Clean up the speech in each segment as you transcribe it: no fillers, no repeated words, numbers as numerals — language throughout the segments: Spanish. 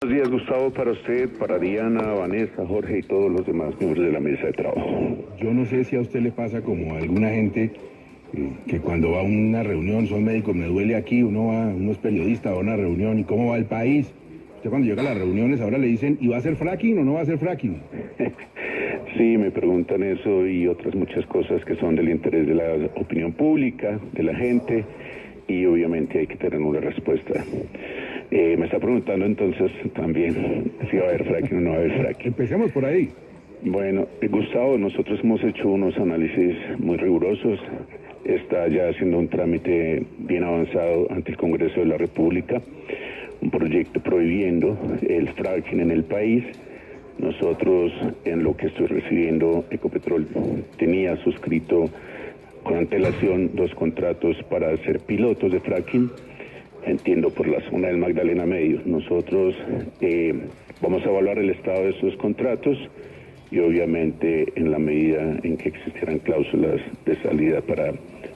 Buenos días, Gustavo, para usted, para Diana, Vanessa, Jorge y todos los demás miembros de la mesa de trabajo. Yo no sé si a usted le pasa como a alguna gente que cuando va a una reunión, son médicos, me duele aquí, uno es periodista, va a una reunión y cómo va el país. Usted cuando llega a las reuniones ahora le dicen, ¿y va a ser fracking o no va a ser fracking? Sí, me preguntan eso y otras muchas cosas que son del interés de la opinión pública, de la gente, y obviamente hay que tener una respuesta. Me está preguntando entonces también si va a haber fracking o no va a haber fracking. Empecemos por ahí. Bueno, Gustavo, nosotros hemos hecho unos análisis muy rigurosos. Está ya haciendo un trámite bien avanzado ante el Congreso de la República, un proyecto prohibiendo el fracking en el país. Nosotros, en lo que estoy recibiendo, Ecopetrol tenía suscrito con antelación 2 contratos para ser pilotos de fracking, entiendo por la zona del Magdalena Medio. Nosotros vamos a evaluar el estado de esos contratos y obviamente en la medida en que existieran cláusulas de salida para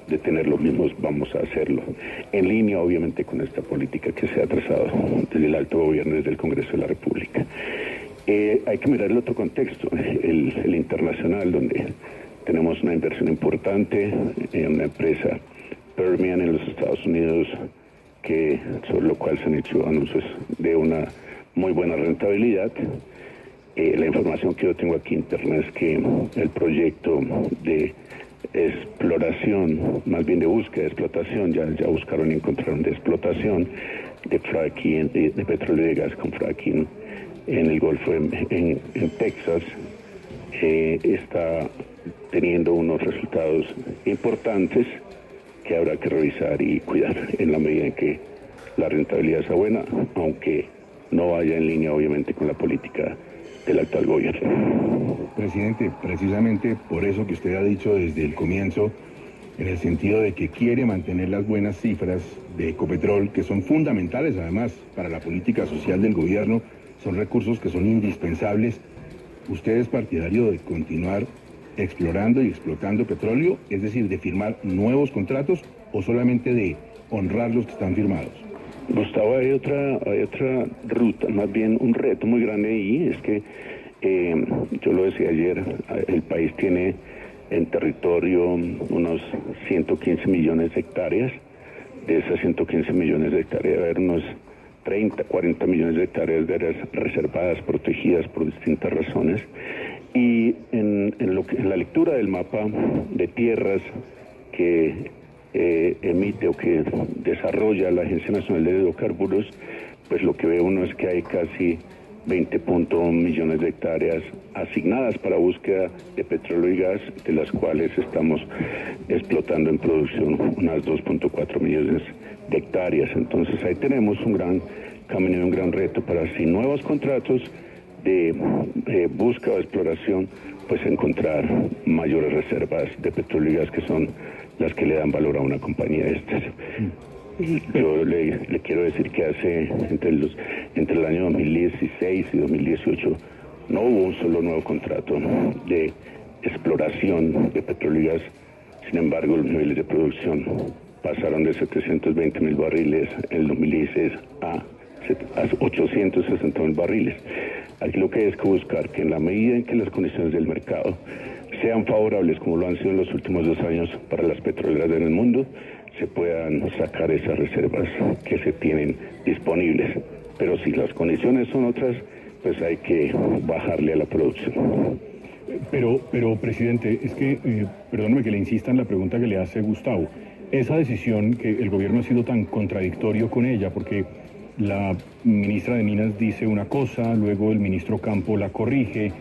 detener los mismos, vamos a hacerlo. En línea, obviamente, con esta política que se ha trazado desde el alto gobierno, desde el Congreso de la República. Hay que mirar el otro contexto, el internacional, donde tenemos una inversión importante en una empresa Permian en los Estados Unidos, sobre lo cual se han hecho anuncios de una muy buena rentabilidad. La información que yo tengo aquí interna es que el proyecto de exploración, más bien de búsqueda de explotación, ya buscaron y encontraron de explotación de fracking, de petróleo y de gas con fracking en el Golfo, en Texas, está teniendo unos resultados importantes que habrá que revisar y cuidar en la medida en que la rentabilidad sea buena, aunque no vaya en línea obviamente con la política del actual gobierno. Presidente, precisamente por eso que usted ha dicho desde el comienzo, en el sentido de que quiere mantener las buenas cifras de Ecopetrol, que son fundamentales además para la política social del gobierno, son recursos que son indispensables. ¿Usted es partidario de continuar explorando y explotando petróleo, es decir, de firmar nuevos contratos o solamente de honrar los que están firmados? Gustavo, hay otra ruta, más bien un reto muy grande ahí, es que yo lo decía ayer, el país tiene en territorio unos 115 millones de hectáreas. De esas 115 millones de hectáreas debe haber unos 30, 40 millones de hectáreas de áreas reservadas, protegidas por distintas razones. Y en la lectura del mapa de tierras que emite o que desarrolla la Agencia Nacional de Hidrocarburos, pues lo que ve uno es que hay casi 20.1 millones de hectáreas asignadas para búsqueda de petróleo y gas, de las cuales estamos explotando en producción unas 2.4 millones de hectáreas. Entonces ahí tenemos un gran camino y un gran reto para, sin nuevos contratos de búsqueda o exploración, pues encontrar mayores reservas de petróleo y gas, que son las que le dan valor a una compañía de estas. Yo le quiero decir que entre el año 2016 y 2018 no hubo un solo nuevo contrato de exploración de petróleo y gas. Sin embargo, los niveles de producción pasaron de 720.000 barriles en el 2016 a 860.000 barriles. Aquí lo que hay es que buscar que en la medida en que las condiciones del mercado sean favorables, como lo han sido en los últimos 2 años para las petroleras en el mundo, se puedan sacar esas reservas que se tienen disponibles. Pero si las condiciones son otras, pues hay que bajarle a la producción. Pero presidente, es que, perdóneme que le insista en la pregunta que le hace Gustavo. Esa decisión, que el gobierno ha sido tan contradictorio con ella, porque la ministra de Minas dice una cosa, luego el ministro Campo la corrige,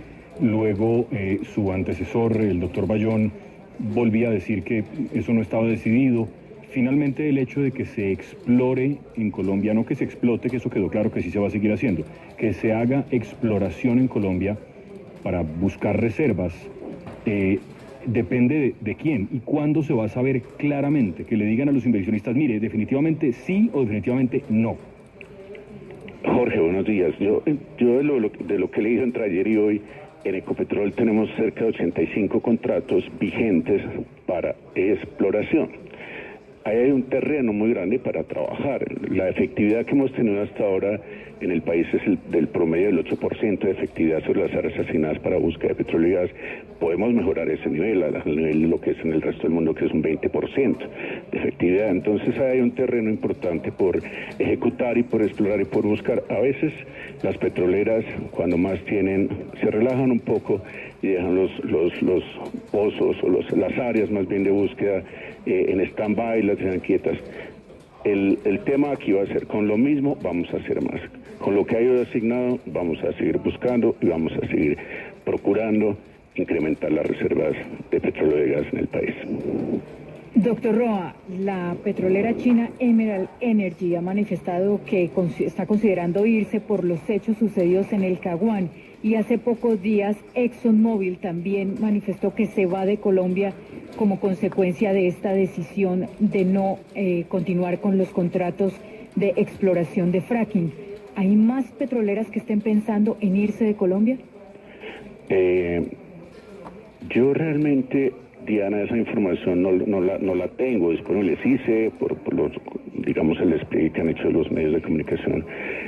luego su antecesor, el doctor Bayón, volvía a decir que eso no estaba decidido. Finalmente, el hecho de que se explore en Colombia, no que se explote, que eso quedó claro que sí se va a seguir haciendo, que se haga exploración en Colombia para buscar reservas, depende de quién y cuándo se va a saber claramente, que le digan a los inversionistas, mire, definitivamente sí o definitivamente no. Jorge, buenos días. Yo de lo que le dije entre ayer y hoy, en Ecopetrol tenemos cerca de 85 contratos vigentes para exploración. ahí hay un terreno muy grande para trabajar. La efectividad que hemos tenido hasta ahora en el país es del promedio del 8% de efectividad sobre las áreas asignadas para búsqueda de petróleo y gas. Podemos mejorar ese nivel, al nivel de lo que es en el resto del mundo, que es un 20% de efectividad. Entonces hay un terreno importante por ejecutar y por explorar y por buscar. A veces las petroleras, cuando más tienen, se relajan un poco y dejan los pozos o las áreas más bien de búsqueda en stand-by, las dejan quietas. El tema aquí va a ser, con lo mismo vamos a hacer más. Con lo que ha ido asignado vamos a seguir buscando y vamos a seguir procurando incrementar las reservas de petróleo y de gas en el país. Doctor Roa, la petrolera china Emerald Energy ha manifestado que está considerando irse por los hechos sucedidos en el Caguán, y hace pocos días ExxonMobil también manifestó que se va de Colombia como consecuencia de esta decisión de no continuar con los contratos de exploración de fracking. ¿Hay más petroleras que estén pensando en irse de Colombia? Yo realmente, Diana, esa información no la tengo disponible. Sí sé, por los, digamos, el despliegue que han hecho los medios de comunicación,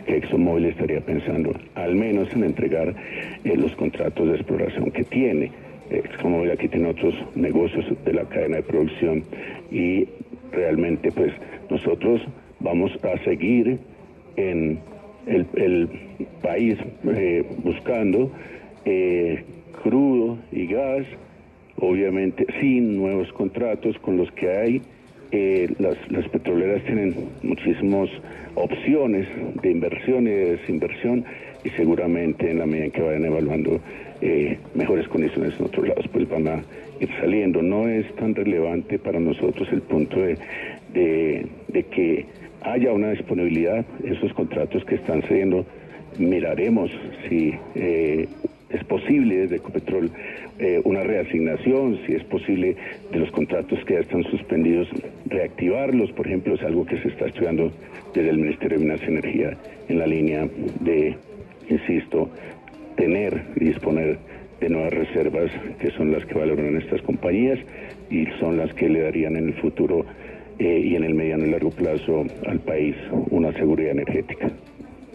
que ExxonMobil estaría pensando al menos en entregar los contratos de exploración que tiene. ExxonMobil aquí tiene otros negocios de la cadena de producción y realmente pues nosotros vamos a seguir en el país buscando crudo y gas, obviamente sin nuevos contratos. Con los que hay, las petroleras tienen muchísimas opciones de inversión y de desinversión, y seguramente en la medida en que vayan evaluando mejores condiciones en otros lados, pues van a ir saliendo. No es tan relevante para nosotros el punto de que haya una disponibilidad. Esos contratos que están cediendo, miraremos si es posible desde Ecopetrol una reasignación, si es posible de los contratos que ya están suspendidos reactivarlos. Por ejemplo, es algo que se está estudiando desde el Ministerio de Minas y Energía en la línea de, insisto, tener y disponer de nuevas reservas, que son las que valoran estas compañías y son las que le darían en el futuro y en el mediano y largo plazo al país una seguridad energética.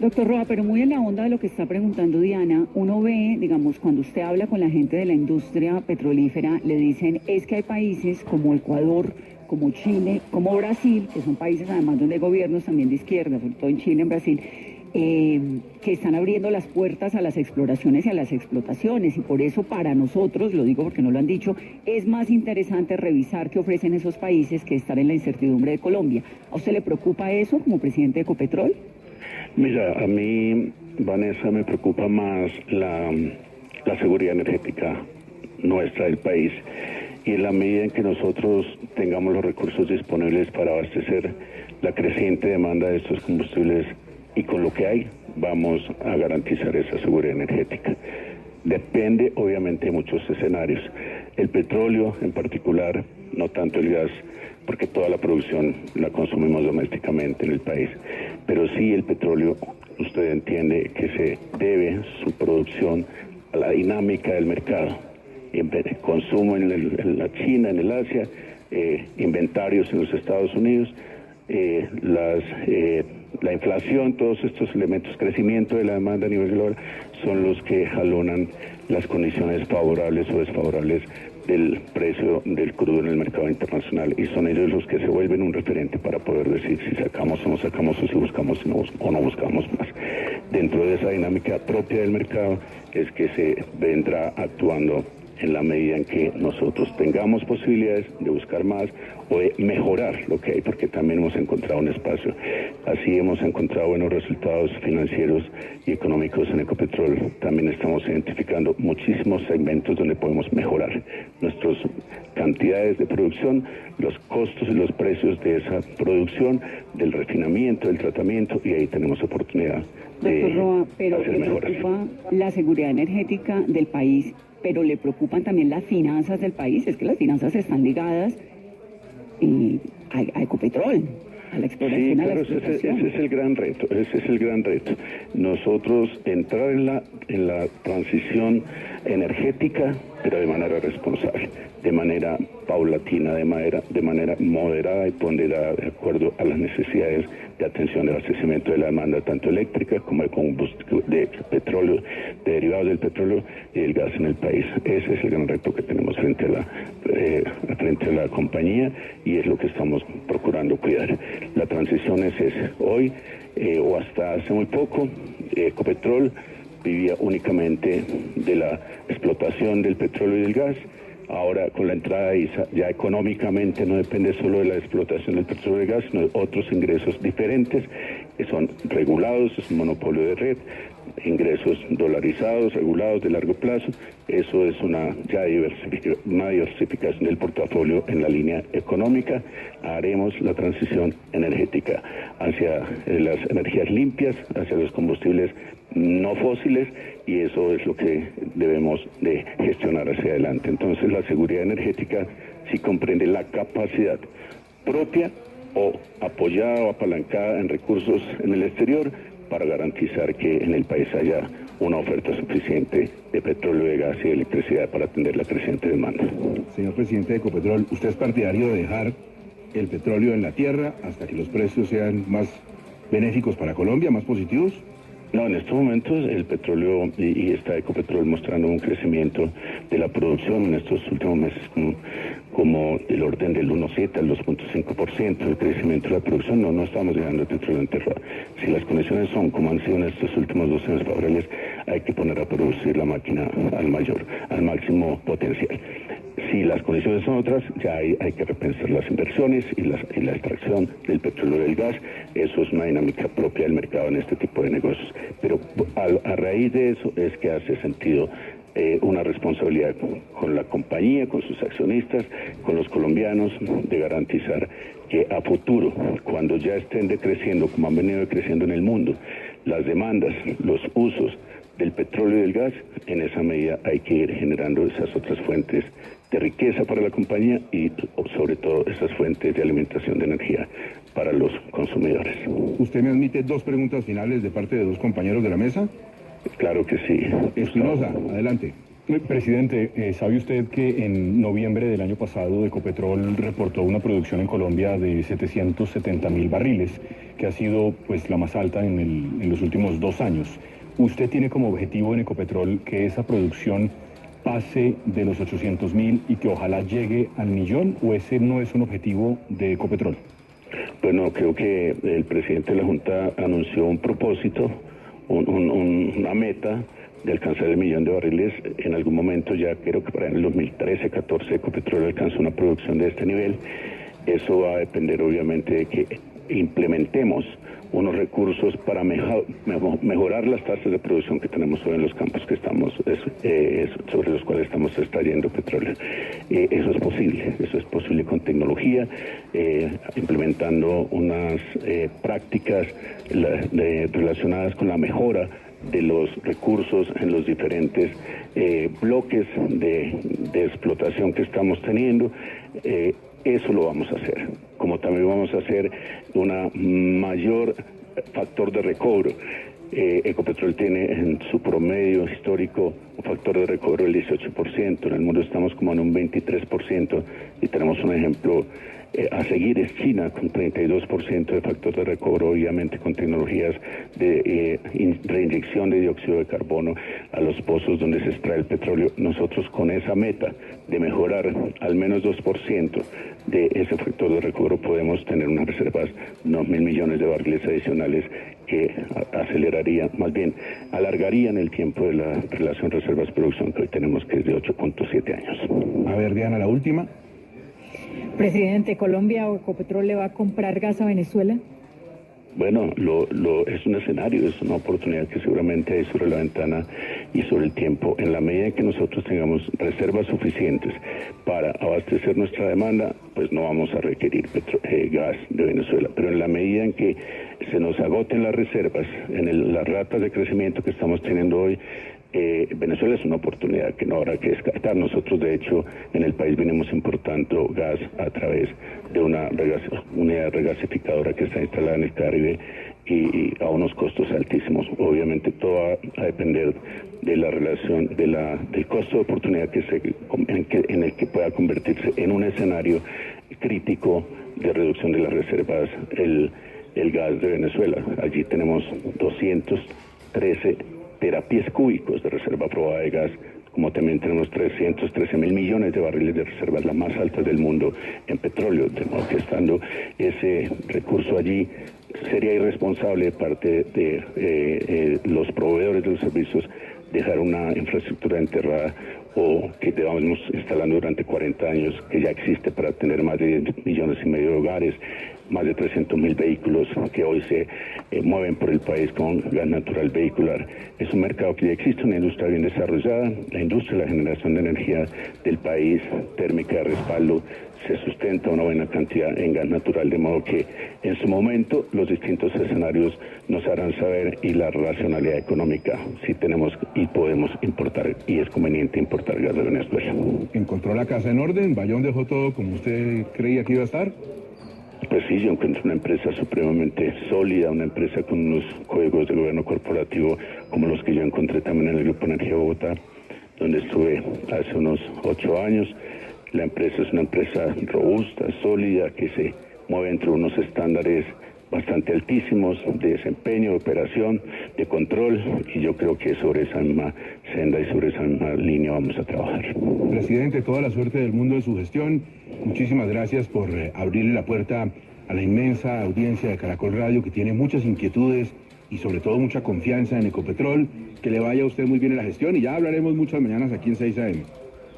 Doctor Roa, pero muy en la onda de lo que está preguntando Diana, uno ve, digamos, cuando usted habla con la gente de la industria petrolífera, le dicen, es que hay países como Ecuador, como Chile, como Brasil, que son países además donde hay gobiernos también de izquierda, sobre todo en Chile, en Brasil, que están abriendo las puertas a las exploraciones y a las explotaciones, y por eso para nosotros, lo digo porque no lo han dicho, es más interesante revisar qué ofrecen esos países que estar en la incertidumbre de Colombia. ¿A usted le preocupa eso como presidente de Ecopetrol? Mira, a mí, Vanessa, me preocupa más la seguridad energética nuestra del país, y en la medida en que nosotros tengamos los recursos disponibles para abastecer la creciente demanda de estos combustibles, y con lo que hay, vamos a garantizar esa seguridad energética. Depende, obviamente, de muchos escenarios. El petróleo, en particular, no tanto el gas, porque toda la producción la consumimos domésticamente en el país. Pero sí, el petróleo, usted entiende que se debe su producción a la dinámica del mercado. Consumo en la China, en el Asia, inventarios en los Estados Unidos, la inflación, todos estos elementos, crecimiento de la demanda a nivel global, son los que jalonan las condiciones favorables o desfavorables del precio del crudo en el mercado internacional, y son ellos los que se vuelven un referente para poder decir si sacamos o no sacamos, o si buscamos o no buscamos más. Dentro de esa dinámica propia del mercado es que se vendrá actuando en la medida en que nosotros tengamos posibilidades de buscar más o de mejorar lo que hay, porque también hemos encontrado un espacio. Así hemos encontrado buenos resultados financieros y económicos en Ecopetrol. También estamos identificando muchísimos segmentos donde podemos mejorar nuestras cantidades de producción, los costos y los precios de esa producción, del refinamiento, del tratamiento, y ahí tenemos oportunidad de Doctor Roa, pero hacer le mejoras. preocupa la seguridad energética del país, pero le preocupan también las finanzas del país. Es que las finanzas están ligadas a Ecopetrol. a la exploración. Sí, a la claro, explotación. ese es el gran reto, ese es el gran reto. Nosotros entrar en la transición energética, pero de manera responsable, de manera paulatina, de manera moderada y ponderada, de acuerdo a las necesidades de atención del abastecimiento de la demanda, tanto eléctrica como de petróleo, de derivados del petróleo y del gas en el país. Ese es el gran reto que tenemos frente a la compañía, y es lo que estamos procurando cuidar. La transición es esa. Hoy, o hasta hace muy poco, Ecopetrol vivía únicamente de la explotación del petróleo y del gas. Ahora, con la entrada de ISA, ya económicamente no depende solo de la explotación del petróleo y del gas, sino de otros ingresos diferentes que son regulados, es un monopolio de red, ingresos dolarizados, regulados de largo plazo. Eso es una diversificación del portafolio en la línea económica. Haremos la transición energética hacia las energías limpias, hacia los combustibles no fósiles, y eso es lo que debemos de gestionar hacia adelante. Entonces, la seguridad energética sí comprende la capacidad propia o apoyada o apalancada en recursos en el exterior para garantizar que en el país haya una oferta suficiente de petróleo, de gas y de electricidad para atender la creciente demanda. Señor presidente de Ecopetrol, ¿usted es partidario de dejar el petróleo en la tierra hasta que los precios sean más benéficos para Colombia, más positivos? No, en estos momentos el petróleo y está Ecopetrol mostrando un crecimiento de la producción en estos últimos meses como del orden del 1,7 al 2,5% el crecimiento de la producción. No estamos dejando el petróleo enterrado. Si las condiciones son como han sido en estos últimos 2 años favorables, hay que poner a producir la máquina al máximo potencial. Si las condiciones son otras, ya hay que repensar las inversiones y la extracción del petróleo y del gas. Eso es una dinámica propia del mercado en este tipo de negocios. Pero a raíz de eso es que hace sentido una responsabilidad con la compañía, con sus accionistas, con los colombianos, de garantizar que a futuro, cuando ya estén decreciendo, como han venido decreciendo en el mundo, las demandas, los usos del petróleo y del gas, en esa medida hay que ir generando esas otras fuentes de riqueza para la compañía y sobre todo esas fuentes de alimentación de energía para los consumidores. ¿Usted me admite 2 preguntas finales de parte de 2 compañeros de la mesa? Claro que sí. Espinosa, adelante. Presidente, ¿sabe usted que en noviembre del año pasado Ecopetrol reportó una producción en Colombia de 770.000 barriles, que ha sido pues la más alta en los últimos 2 años? ¿Usted tiene como objetivo en Ecopetrol que esa producción pase de los 800.000 y que ojalá llegue al 1.000.000, o ese no es un objetivo de Ecopetrol? Bueno, creo que el presidente de la Junta anunció un propósito, una meta de alcanzar el 1.000.000 de barriles en algún momento. Ya creo que para el 2013-14 Ecopetrol alcanzó una producción de este nivel. Eso va a depender obviamente de que implementemos unos recursos para mejorar las tasas de producción que tenemos hoy en los campos que estamos sobre los cuales estamos extrayendo petróleo. Eso es posible con tecnología, implementando unas prácticas relacionadas con la mejora de los recursos en los diferentes bloques de explotación que estamos teniendo. Eso lo vamos a hacer, como también vamos a hacer una mayor factor de recobro. Ecopetrol tiene en su promedio histórico un factor de recobro del 18%, en el mundo estamos como en un 23%, y tenemos un ejemplo a seguir, es China, con 32% de factor de recobro, obviamente con tecnologías de reinyección de dióxido de carbono a los pozos donde se extrae el petróleo. Nosotros con esa meta de mejorar al menos 2% de ese factor de recobro podemos tener unas reservas de unos 1.000 millones de barriles adicionales que aceleraría, más bien alargarían el tiempo de la relación reservas-producción que hoy tenemos, que es de 8.7 años. A ver, Diana, la última. Presidente, ¿Colombia o Ecopetrol le va a comprar gas a Venezuela? Bueno, es un escenario, es una oportunidad que seguramente hay sobre la ventana y sobre el tiempo. En la medida en que nosotros tengamos reservas suficientes para abastecer nuestra demanda, pues no vamos a requerir gas de Venezuela. Pero en la medida en que se nos agoten las reservas, en las ratas de crecimiento que estamos teniendo hoy, Venezuela es una oportunidad que no habrá que descartar. Nosotros, de hecho, en el país venimos importando gas a través de una unidad regasificadora que está instalada en el Caribe y a unos costos altísimos. Obviamente todo va a depender de la relación, del costo de oportunidad en el que pueda convertirse en un escenario crítico de reducción de las reservas el gas de Venezuela. Allí tenemos 213 terapias cúbicos de reserva aprobada de gas, como también tenemos 313.000 millones de barriles de reservas, las más altas del mundo en petróleo, de modo que estando ese recurso allí, sería irresponsable de parte de los proveedores de los servicios dejar una infraestructura enterrada o que llevamos instalando durante 40 años, que ya existe para tener más de 10 millones y medio de hogares, más de 300.000 vehículos que hoy se mueven por el país con gas natural vehicular. Es un mercado que ya existe, una industria bien desarrollada, la industria de la generación de energía del país, térmica de respaldo, se sustenta una buena cantidad en gas natural, de modo que en su momento los distintos escenarios nos harán saber y la racionalidad económica si tenemos y podemos importar y es conveniente importar gas de Venezuela. ¿Encontró la casa en orden? ¿Bayón dejó todo como usted creía que iba a estar? Pues sí, yo encuentro una empresa supremamente sólida, una empresa con unos códigos de gobierno corporativo como los que yo encontré también en el Grupo Energía Bogotá, donde estuve hace unos 8 años. La empresa es una empresa robusta, sólida, que se mueve entre unos estándares bastante altísimos de desempeño, de operación, de control, y yo creo que sobre esa misma senda y sobre esa misma línea vamos a trabajar. Presidente, toda la suerte del mundo de su gestión. Muchísimas gracias por abrirle la puerta a la inmensa audiencia de Caracol Radio, que tiene muchas inquietudes y sobre todo mucha confianza en Ecopetrol. Que le vaya a usted muy bien en la gestión y ya hablaremos muchas mañanas aquí en 6 AM.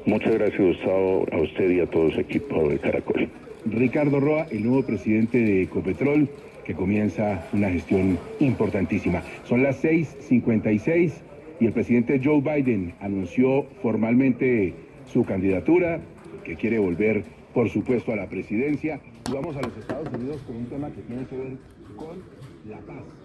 Muchas gracias, Gustavo, a usted y a todo su equipo de Caracol. Ricardo Roa, el nuevo presidente de Ecopetrol, que comienza una gestión importantísima. Son las 6:56 y el presidente Joe Biden anunció formalmente su candidatura, que quiere volver, por supuesto, a la presidencia. Y vamos a los Estados Unidos con un tema que tiene que ver con la paz.